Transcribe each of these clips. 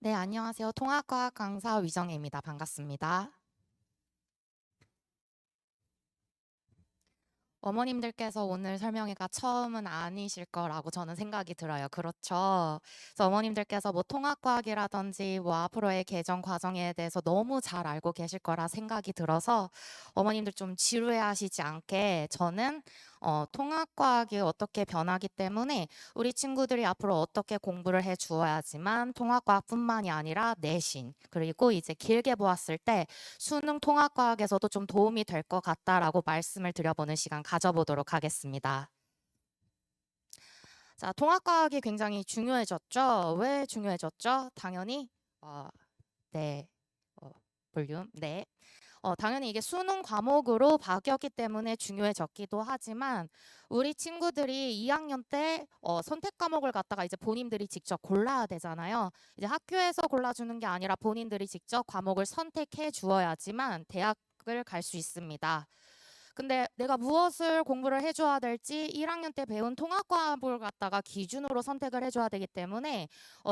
네, 안녕하세요. 통합과학 강사 위정혜입니다. 반갑습니다. 어머님들께서 오늘 설명회가 처음은 아니실 거라고 저는 생각이 들어요. 그렇죠? 그래서 어머님들께서 뭐 통합과학이라든지 뭐 앞으로의 개정 과정에 대해서 너무 잘 알고 계실 거라 생각이 들어서 어머님들 좀 지루해하시지 않게 저는 통합과학이 어떻게 변하기 때문에 우리 친구들이 앞으로 어떻게 공부를 해 주어야지만 통합과학뿐만이 아니라 내신 그리고 이제 길게 보았을 때 수능 통합과학에서도 좀 도움이 될 것 같다라고 말씀을 드려보는 시간 가져보도록 하겠습니다. 자, 통합과학이 굉장히 중요해졌죠. 왜 중요해졌죠? 당연히 네, 어, 볼륨, 네. 당연히 이게 수능 과목으로 바뀌었기 때문에 중요해졌기도 하지만 우리 친구들이 2학년 때 선택 과목을 갖다가 이제 본인들이 직접 골라야 되잖아요. 이제 학교에서 골라주는 게 아니라 본인들이 직접 과목을 선택해 주어야지만 대학을 갈 수 있습니다. 근데 내가 무엇을 공부를 해줘야 될지 1학년 때 배운 통합과학을 갖다가 기준으로 선택을 해줘야 되기 때문에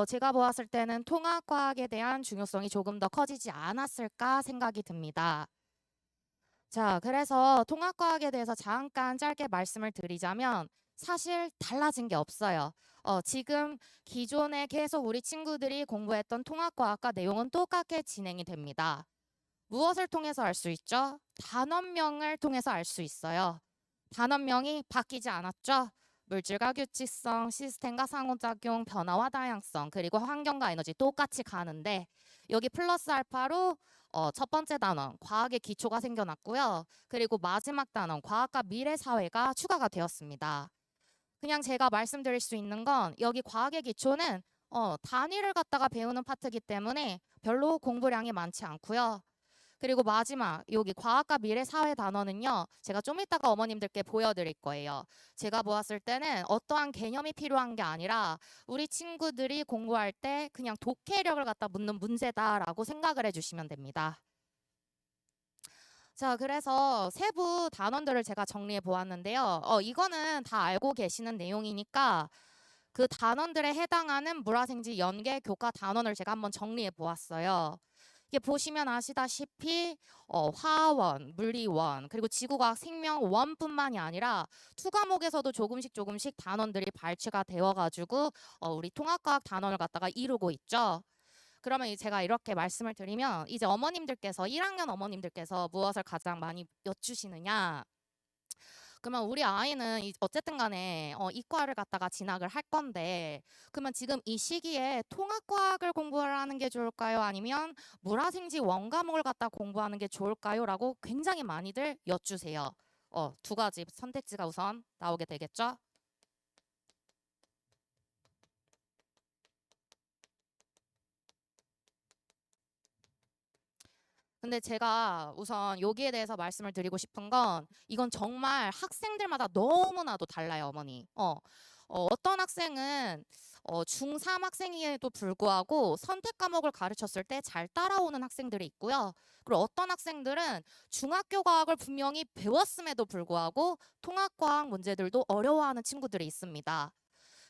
제가 보았을 때는 통합과학에 대한 중요성이 조금 더 커지지 않았을까 생각이 듭니다. 자, 그래서 통합과학에 대해서 잠깐 짧게 말씀을 드리자면 사실 달라진 게 없어요. 지금 기존에 계속 우리 친구들이 공부했던 통합과학과 내용은 똑같게 진행이 됩니다. 무엇을 통해서 알 수 있죠? 단원명을 통해서 알 수 있어요. 단원명이 바뀌지 않았죠? 물질과 규칙성, 시스템과 상호작용, 변화와 다양성, 그리고 환경과 에너지 똑같이 가는데 여기 플러스 알파로 첫 번째 단원, 과학의 기초가 생겨났고요. 그리고 마지막 단원, 과학과 미래 사회가 추가가 되었습니다. 그냥 제가 말씀드릴 수 있는 건 여기 과학의 기초는 단위를 갖다가 배우는 파트이기 때문에 별로 공부량이 많지 않고요. 그리고 마지막 여기 과학과 미래 사회 단어는요. 제가 좀 이따가 어머님들께 보여드릴 거예요. 제가 보았을 때는 어떠한 개념이 필요한 게 아니라 우리 친구들이 공부할 때 그냥 독해력을 갖다 묻는 문제다라고 생각을 해주시면 됩니다. 자, 그래서 세부 단원들을 제가 정리해 보았는데요. 이거는 다 알고 계시는 내용이니까 그 단원들에 해당하는 물화생지 연계 교과 단원을 제가 한번 정리해 보았어요. 이게 보시면 아시다시피 화원, 물리원, 그리고 지구과학 생명원뿐만이 아니라 투 과목에서도 조금씩 단원들이 발췌가 되어가지고 우리 통합과학 단원을 갖다가 이루고 있죠. 그러면 제가 이렇게 말씀을 드리면 이제 어머님들께서 1학년 어머님들께서 무엇을 가장 많이 여쭈시느냐? 그러면 우리 아이는 어쨌든 간에 이과를 갖다가 진학을 할 건데 그러면 지금 이 시기에 통합과학을 공부를 하는 게 좋을까요? 아니면 물화생지 원과목을 갖다 공부하는 게 좋을까요? 라고 굉장히 많이들 여쭈세요. 두 가지 선택지가 우선 나오게 되겠죠? 근데 제가 우선 여기에 대해서 말씀을 드리고 싶은 건 이건 정말 학생들마다 너무나도 달라요, 어머니. 어떤 학생은 중3 학생에도 불구하고 선택 과목을 가르쳤을 때 잘 따라오는 학생들이 있고요. 그리고 어떤 학생들은 중학교 과학을 분명히 배웠음에도 불구하고 통합과학 문제들도 어려워하는 친구들이 있습니다.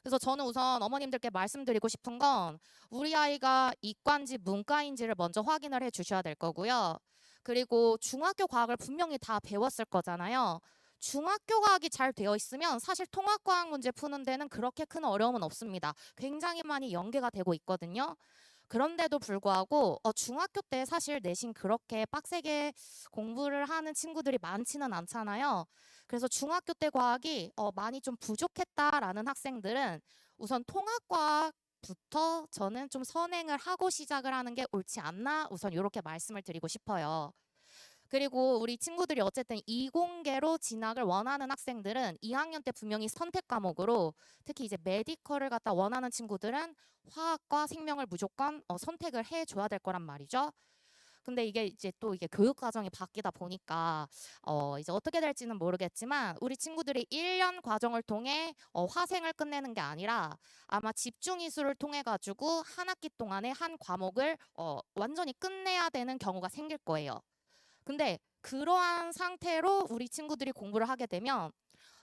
그래서 저는 우선 어머님들께 말씀드리고 싶은 건 우리 아이가 이과인지 문과인지를 먼저 확인을 해 주셔야 될 거고요. 그리고 중학교 과학을 분명히 다 배웠을 거잖아요. 중학교 과학이 잘 되어 있으면 사실 통합과학 문제 푸는 데는 그렇게 큰 어려움은 없습니다. 굉장히 많이 연계가 되고 있거든요. 그런데도 불구하고 중학교 때 사실 내신 그렇게 빡세게 공부를 하는 친구들이 많지는 않잖아요. 그래서 중학교 때 과학이 많이 좀 부족했다라는 학생들은 우선 통합과학부터 저는 좀 선행을 하고 시작을 하는 게 옳지 않나 우선 이렇게 말씀을 드리고 싶어요. 그리고 우리 친구들이 어쨌든 이공계로 진학을 원하는 학생들은 2학년 때 분명히 선택 과목으로 특히 이제 메디컬을 갖다 원하는 친구들은 화학과 생명을 무조건 선택을 해줘야 될 거란 말이죠. 근데 이게 이제 또 이게 교육 과정이 바뀌다 보니까 이제 어떻게 될지는 모르겠지만 우리 친구들이 1년 과정을 통해 화생을 끝내는 게 아니라 아마 집중 이수를 통해 가지고 한 학기 동안에 한 과목을 완전히 끝내야 되는 경우가 생길 거예요. 근데 그러한 상태로 우리 친구들이 공부를 하게 되면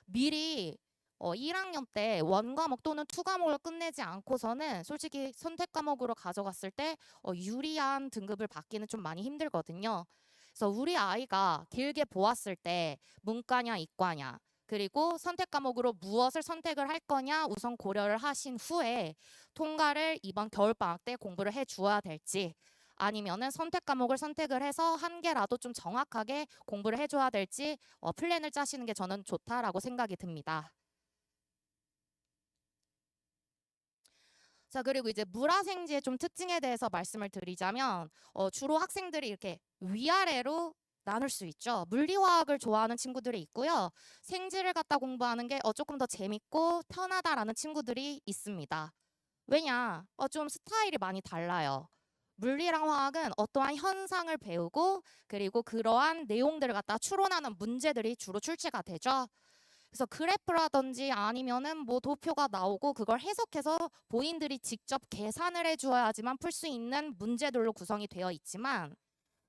미리 1학년 때 원 과목 또는 투 과목을 끝내지 않고서는 솔직히 선택 과목으로 가져갔을 때 유리한 등급을 받기는 좀 많이 힘들거든요. 그래서 우리 아이가 길게 보았을 때 문과냐 이과냐 그리고 선택 과목으로 무엇을 선택을 할 거냐 우선 고려를 하신 후에 통과를 이번 겨울방학 때 공부를 해 주어야 될지 아니면은 선택 과목을 선택을 해서 한 개라도 좀 정확하게 공부를 해줘야 될지 플랜을 짜시는 게 저는 좋다라고 생각이 듭니다. 자, 그리고 이제 물화생지의 좀 특징에 대해서 말씀을 드리자면 주로 학생들이 이렇게 위아래로 나눌 수 있죠. 물리화학을 좋아하는 친구들이 있고요. 생지를 갖다 공부하는 게 조금 더 재밌고 편하다라는 친구들이 있습니다. 왜냐? 좀 스타일이 많이 달라요. 물리랑 화학은 어떠한 현상을 배우고 그리고 그러한 내용들을 갖다 추론하는 문제들이 주로 출제가 되죠. 그래서 그래프라든지 아니면은 뭐 도표가 나오고 그걸 해석해서 본인들이 직접 계산을 해주어야지만 풀 수 있는 문제들로 구성이 되어 있지만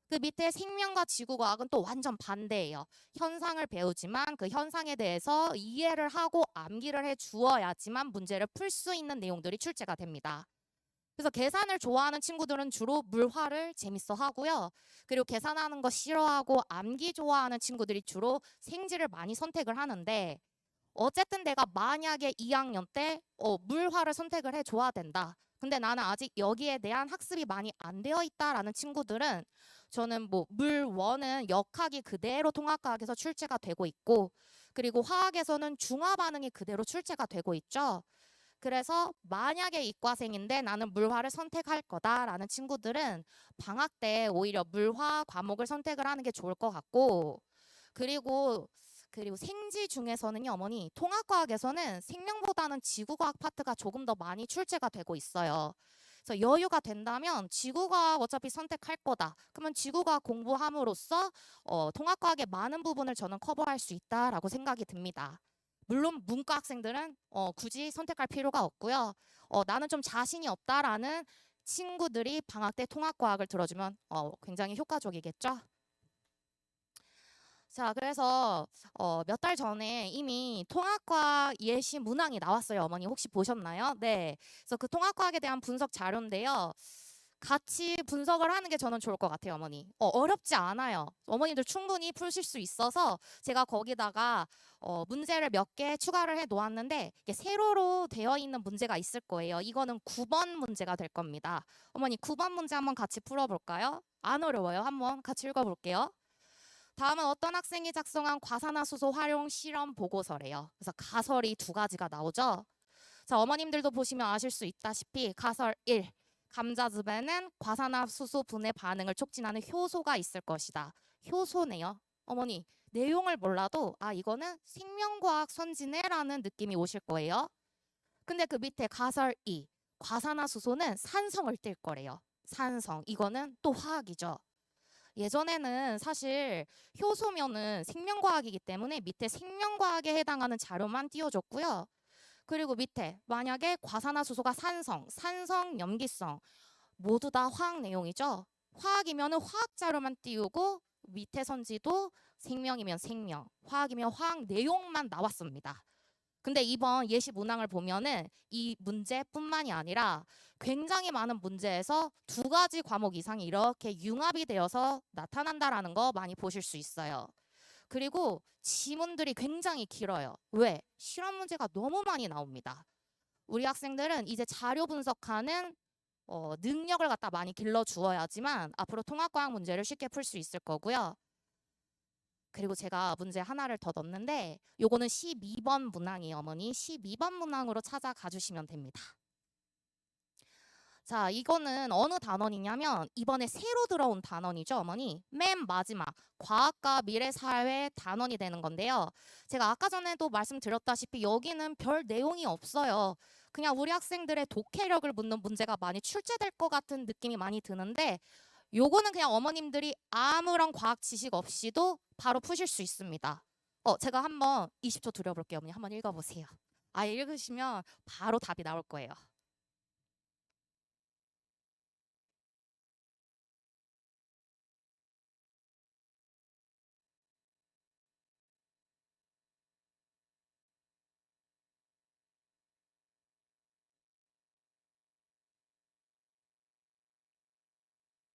그 밑에 생명과 지구과학은 또 완전 반대예요. 현상을 배우지만 그 현상에 대해서 이해를 하고 암기를 해 주어야지만 문제를 풀 수 있는 내용들이 출제가 됩니다. 그래서 계산을 좋아하는 친구들은 주로 물화를 재밌어 하고요. 그리고 계산하는 거 싫어하고 암기 좋아하는 친구들이 주로 생지를 많이 선택을 하는데 어쨌든 내가 만약에 2학년 때 물화를 선택을 해줘야 된다. 근데 나는 아직 여기에 대한 학습이 많이 안 되어 있다라는 친구들은 저는 뭐 물원은 역학이 그대로 통합과학에서 출제가 되고 있고 그리고 화학에서는 중화 반응이 그대로 출제가 되고 있죠. 그래서 만약에 이과생인데 나는 물화를 선택할 거다라는 친구들은 방학 때 오히려 물화 과목을 선택을 하는 게 좋을 것 같고 그리고 생지 중에서는요, 어머니 통합과학에서는 생명보다는 지구과학 파트가 조금 더 많이 출제가 되고 있어요. 그래서 여유가 된다면 지구과학 어차피 선택할 거다. 그러면 지구과학 공부함으로써 통합과학의 많은 부분을 저는 커버할 수 있다라고 생각이 듭니다. 물론 문과 학생들은 굳이 선택할 필요가 없고요. 나는 좀 자신이 없다라는 친구들이 방학 때 통합과학을 들어주면 굉장히 효과적이겠죠. 자, 그래서 몇 달 전에 이미 통합과학 예시 문항이 나왔어요. 어머니 혹시 보셨나요? 네. 그래서 그 통합과학에 대한 분석 자료인데요. 같이 분석을 하는 게 저는 좋을 것 같아요, 어머니. 어렵지 않아요. 어머니들 충분히 푸실 수 있어서 제가 거기다가 문제를 몇 개 추가를 해 놓았는데 이게 세로로 되어 있는 문제가 있을 거예요. 이거는 9번 문제가 될 겁니다. 어머니 9번 문제 한번 같이 풀어볼까요? 안 어려워요. 한번 같이 읽어볼게요. 다음은 어떤 학생이 작성한 과산화수소 활용 실험 보고서래요. 그래서 가설이 두 가지가 나오죠. 자, 어머님들도 보시면 아실 수 있다시피 가설 1. 감자즙에는 과산화수소 분해 반응을 촉진하는 효소가 있을 것이다. 효소네요. 어머니, 내용을 몰라도 이거는 생명과학 선진해라는 느낌이 오실 거예요. 근데 그 밑에 가설 2. 과산화수소는 산성을 띨 거래요. 산성. 이거는 또 화학이죠. 예전에는 사실 효소면은 생명과학이기 때문에 밑에 생명과학에 해당하는 자료만 띄워줬고요. 그리고 밑에 만약에 과산화수소가 산성, 산성, 염기성 모두 다 화학 내용이죠. 화학이면은 화학 자료만 띄우고 밑에 선지도 생명이면 생명, 화학이면 화학 내용만 나왔습니다. 근데 이번 예시 문항을 보면은 이 문제뿐만이 아니라 굉장히 많은 문제에서 두 가지 과목 이상이 이렇게 융합이 되어서 나타난다라는 거 많이 보실 수 있어요. 그리고 지문들이 굉장히 길어요. 왜? 실험 문제가 너무 많이 나옵니다. 우리 학생들은 이제 자료 분석하는 능력을 갖다 많이 길러 주어야지만 앞으로 통합과학 문제를 쉽게 풀 수 있을 거고요. 그리고 제가 문제 하나를 더 넣었는데 요거는 12번 문항이에요, 어머니. 12번 문항으로 찾아가 주시면 됩니다. 자, 이거는 어느 단원이냐면 이번에 새로 들어온 단원이죠, 어머니. 맨 마지막 과학과 미래사회 단원이 되는 건데요. 제가 아까 전에도 말씀드렸다시피 여기는 별 내용이 없어요. 그냥 우리 학생들의 독해력을 묻는 문제가 많이 출제될 것 같은 느낌이 많이 드는데 요거는 그냥 어머님들이 아무런 과학 지식 없이도 바로 푸실 수 있습니다. 제가 한번 20초 드려볼게요. 어머니 한번 읽어보세요. 읽으시면 바로 답이 나올 거예요.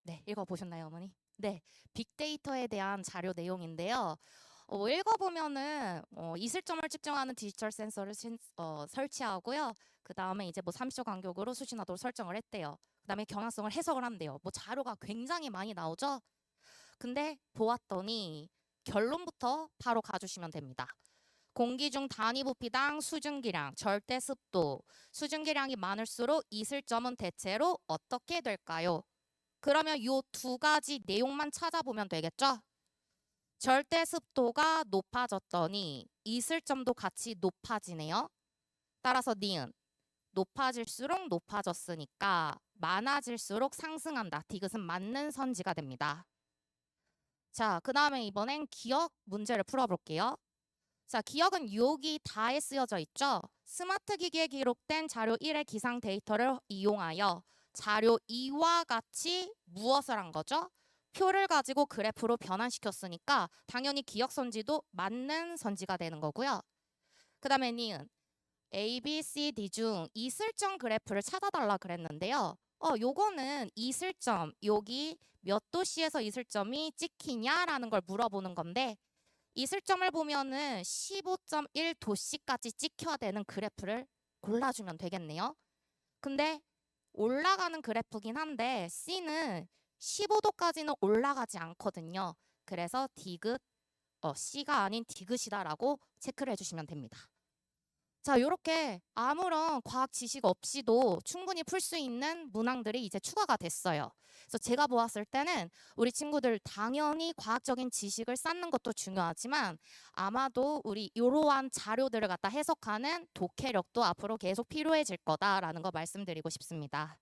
네, 읽어보셨나요, 어머니? 네, 빅데이터에 대한 자료 내용인데요. 읽어보면은 이슬점을 측정하는 디지털 센서를 설치하고요. 그 다음에 이제 뭐 30초 간격으로 수신호도 설정을 했대요. 그 다음에 경향성을 해석을 한대요. 뭐 자료가 굉장히 많이 나오죠. 근데 보았더니 결론부터 바로 가주시면 됩니다. 공기 중 단위 부피당 수증기량, 절대 습도, 수증기량이 많을수록 이슬점은 대체로 어떻게 될까요? 그러면 이 두 가지 내용만 찾아보면 되겠죠? 절대 습도가 높아졌더니 이슬점도 같이 높아지네요. 따라서 니은 높아질수록 높아졌으니까 많아질수록 상승한다. 디귿은 맞는 선지가 됩니다. 자, 그 다음에 이번엔 기억 문제를 풀어볼게요. 자, 기억은 여기 다에 쓰여져 있죠. 스마트 기기에 기록된 자료 1의 기상 데이터를 이용하여 자료 2와 같이 무엇을 한 거죠? 표를 가지고 그래프로 변환시켰으니까 당연히 기억 선지도 맞는 선지가 되는 거고요. 그 다음에 니은 A, B, C, D 중 이슬점 그래프를 찾아달라 그랬는데요. 요거는 이슬점, 여기 몇 도시에서 이슬점이 찍히냐라는 걸 물어보는 건데 이슬점을 보면은 15.1도씨까지 찍혀야 되는 그래프를 골라주면 되겠네요. 근데 올라가는 그래프긴 한데 C는 15도까지는 올라가지 않거든요. 그래서 디귿, C가 아닌 디귿이다라고 체크를 해주시면 됩니다. 자, 이렇게 아무런 과학 지식 없이도 충분히 풀 수 있는 문항들이 이제 추가가 됐어요. 그래서 제가 보았을 때는 우리 친구들 당연히 과학적인 지식을 쌓는 것도 중요하지만 아마도 우리 이러한 자료들을 갖다 해석하는 독해력도 앞으로 계속 필요해질 거다라는 거 말씀드리고 싶습니다.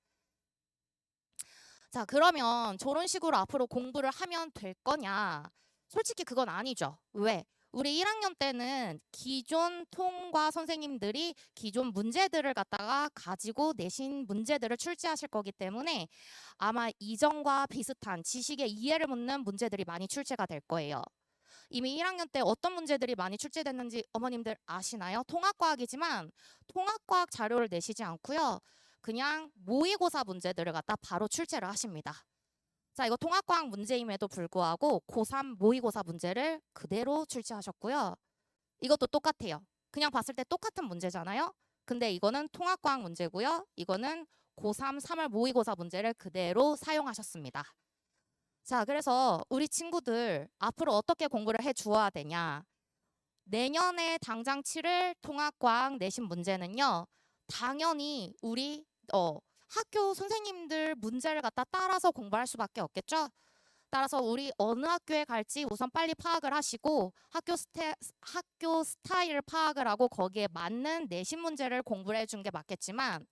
자, 그러면 저런 식으로 앞으로 공부를 하면 될 거냐? 솔직히 그건 아니죠. 왜? 우리 1학년 때는 기존 통과 선생님들이 기존 문제들을 갖다가 가지고 내신 문제들을 출제하실 거기 때문에 아마 이전과 비슷한 지식의 이해를 묻는 문제들이 많이 출제가 될 거예요. 이미 1학년 때 어떤 문제들이 많이 출제됐는지 어머님들 아시나요? 통합과학이지만 통합과학 자료를 내시지 않고요. 그냥 모의고사 문제들을 갖다 바로 출제를 하십니다. 자, 이거 통합과학 문제임에도 불구하고 고3 모의고사 문제를 그대로 출제하셨고요. 이것도 똑같아요. 그냥 봤을 때 똑같은 문제잖아요. 근데 이거는 통합과학 문제고요. 이거는 고3 3월 모의고사 문제를 그대로 사용하셨습니다. 자, 그래서 우리 친구들 앞으로 어떻게 공부를 해 주어야 되냐? 내년에 당장 치를 통합과학 내신 문제는요. 당연히 우리 학교 선생님들 문제를 갖다 따라서 공부할 수밖에 없겠죠. 따라서 우리 어느 학교에 갈지 우선 빨리 파악을 하시고 학교 스타일을 파악을 하고 거기에 맞는 내신 문제를 공부를 해준 게 맞겠지만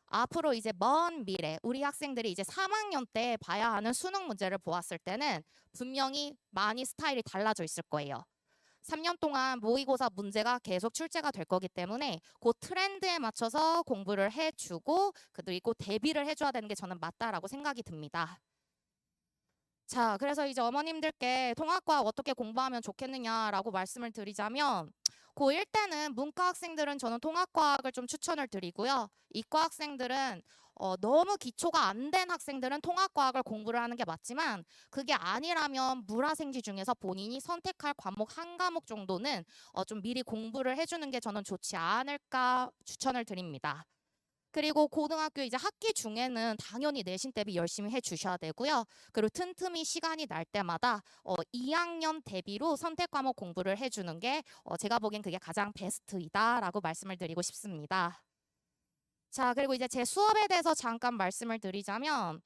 앞으로 이제 먼 미래 우리 학생들이 이제 3학년 때 봐야 하는 수능 문제를 보았을 때는 분명히 많이 스타일이 달라져 있을 거예요. 3년 동안 모의고사 문제가 계속 출제가 될 거기 때문에 그 트렌드에 맞춰서 공부를 해주고 그리고 대비를 해줘야 되는 게 저는 맞다라고 생각이 듭니다. 자, 그래서 이제 어머님들께 통합과학 어떻게 공부하면 좋겠느냐라고 말씀을 드리자면 고1 때는 문과 학생들은 저는 통합과학을 좀 추천을 드리고요. 이과 학생들은 너무 기초가 안 된 학생들은 통합과학을 공부를 하는 게 맞지만 그게 아니라면 물화생지 중에서 본인이 선택할 과목 한 과목 정도는 좀 미리 공부를 해주는 게 저는 좋지 않을까 추천을 드립니다. 그리고 고등학교 이제 학기 중에는 당연히 내신 대비 열심히 해주셔야 되고요. 그리고 틈틈이 시간이 날 때마다 2학년 대비로 선택 과목 공부를 해주는 게 제가 보기엔 그게 가장 베스트이다라고 말씀을 드리고 싶습니다. 자, 그리고 이제 제 수업에 대해서 잠깐 말씀을 드리자면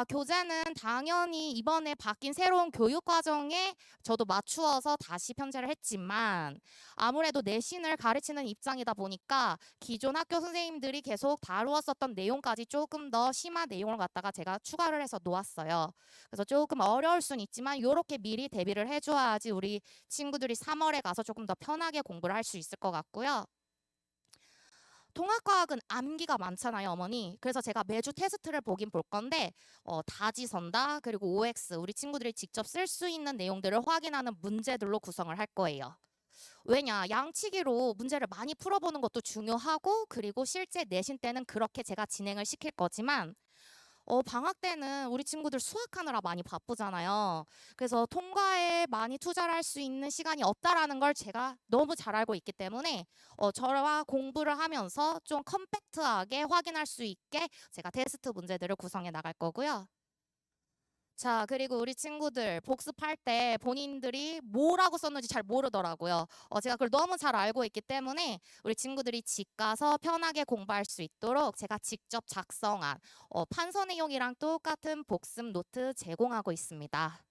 교재는 당연히 이번에 바뀐 새로운 교육 과정에 저도 맞추어서 다시 편제를 했지만 아무래도 내신을 가르치는 입장이다 보니까 기존 학교 선생님들이 계속 다루었었던 내용까지 조금 더 심한 내용을 갖다가 제가 추가를 해서 놓았어요. 그래서 조금 어려울 순 있지만 이렇게 미리 대비를 해줘야지 우리 친구들이 3월에 가서 조금 더 편하게 공부를 할 수 있을 것 같고요. 통합과학은 암기가 많잖아요, 어머니. 그래서 제가 매주 테스트를 보긴 볼 건데 다지선다 그리고 OX 우리 친구들이 직접 쓸 수 있는 내용들을 확인하는 문제들로 구성을 할 거예요. 왜냐, 양치기로 문제를 많이 풀어보는 것도 중요하고 그리고 실제 내신 때는 그렇게 제가 진행을 시킬 거지만 방학 때는 우리 친구들 수학하느라 많이 바쁘잖아요. 그래서 통과에 많이 투자를 할 수 있는 시간이 없다라는 걸 제가 너무 잘 알고 있기 때문에 저와 공부를 하면서 좀 컴팩트하게 확인할 수 있게 제가 테스트 문제들을 구성해 나갈 거고요. 자, 그리고 우리 친구들 복습할 때 본인들이 뭐라고 썼는지 잘 모르더라고요. 제가 그걸 너무 잘 알고 있기 때문에 우리 친구들이 집 가서 편하게 공부할 수 있도록 제가 직접 작성한 판서 내용이랑 똑같은 복습 노트 제공하고 있습니다.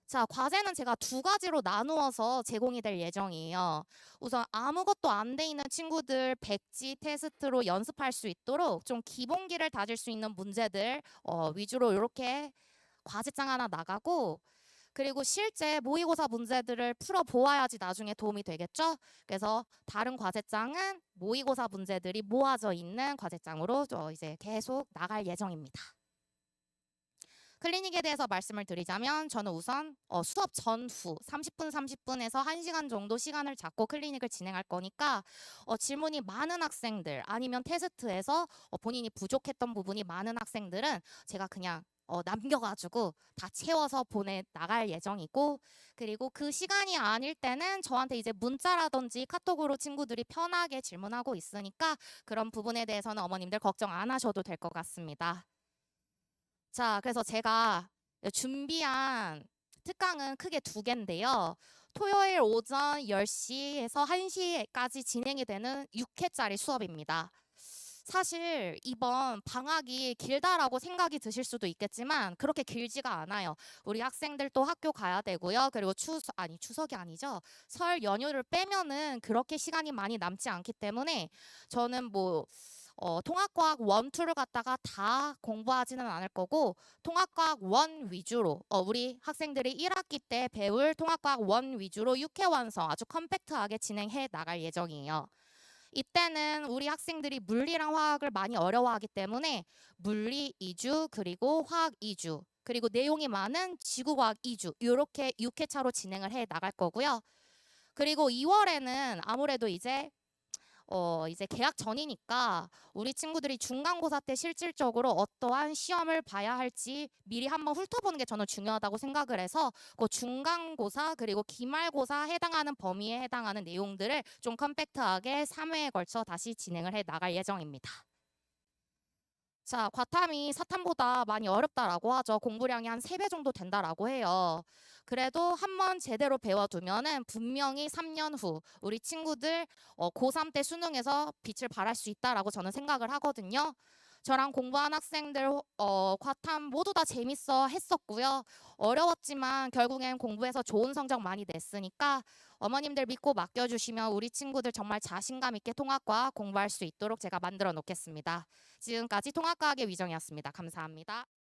자, 과제는 제가 두 가지로 나누어서 제공이 될 예정이에요. 우선 아무것도 안 돼 있는 친구들 백지 테스트로 연습할 수 있도록 좀 기본기를 다질 수 있는 문제들 위주로 이렇게 과제장 하나 나가고, 그리고 실제 모의고사 문제들을 풀어 보아야지 나중에 도움이 되겠죠? 그래서 다른 과제장은 모의고사 문제들이 모아져 있는 과제장으로 이제 계속 나갈 예정입니다. 클리닉에 대해서 말씀을 드리자면 저는 우선 수업 전후 30분 30분에서 1시간 정도 시간을 잡고 클리닉을 진행할 거니까 질문이 많은 학생들 아니면 테스트에서 본인이 부족했던 부분이 많은 학생들은 제가 그냥 남겨가지고 다 채워서 보내 나갈 예정이고, 그리고 그 시간이 아닐 때는 저한테 이제 문자라든지 카톡으로 친구들이 편하게 질문하고 있으니까 그런 부분에 대해서는 어머님들 걱정 안 하셔도 될 것 같습니다. 자, 그래서 제가 준비한 특강은 크게 두 개인데요. 토요일 오전 10시에서 1시까지 진행이 되는 6회짜리 수업입니다. 사실 이번 방학이 길다라고 생각이 드실 수도 있겠지만 그렇게 길지가 않아요. 우리 학생들도 학교 가야 되고요. 그리고 추석이 아니죠. 설 연휴를 빼면은 그렇게 시간이 많이 남지 않기 때문에 저는 뭐 통합과학 원, 투를 갖다가 다 공부하지는 않을 거고 통합과학 원 위주로 우리 학생들이 1학기 때 배울 통합과학 원 위주로 6회 완성 아주 컴팩트하게 진행해 나갈 예정이에요. 이때는 우리 학생들이 물리랑 화학을 많이 어려워하기 때문에 물리 2주 그리고 화학 2주 그리고 내용이 많은 지구과학 2주 이렇게 6회차로 진행을 해 나갈 거고요. 그리고 2월에는 아무래도 이제 개학 전이니까 우리 친구들이 중간고사 때 실질적으로 어떠한 시험을 봐야 할지 미리 한번 훑어보는 게 저는 중요하다고 생각을 해서 그 중간고사 그리고 기말고사 해당하는 범위에 해당하는 내용들을 좀 컴팩트하게 3회에 걸쳐 다시 진행을 해 나갈 예정입니다. 자, 과탐이 사탐보다 많이 어렵다라고 하죠. 공부량이 한 3배 정도 된다라고 해요. 그래도 한번 제대로 배워두면은 분명히 3년 후 우리 친구들 고3 때 수능에서 빛을 발할 수 있다라고 저는 생각을 하거든요. 저랑 공부한 학생들 과탐 모두 다 재밌어 했었고요. 어려웠지만 결국엔 공부해서 좋은 성적 많이 냈으니까 어머님들 믿고 맡겨주시면 우리 친구들 정말 자신감 있게 통합과 공부할 수 있도록 제가 만들어 놓겠습니다. 지금까지 통합과학의 위정이었습니다. 감사합니다.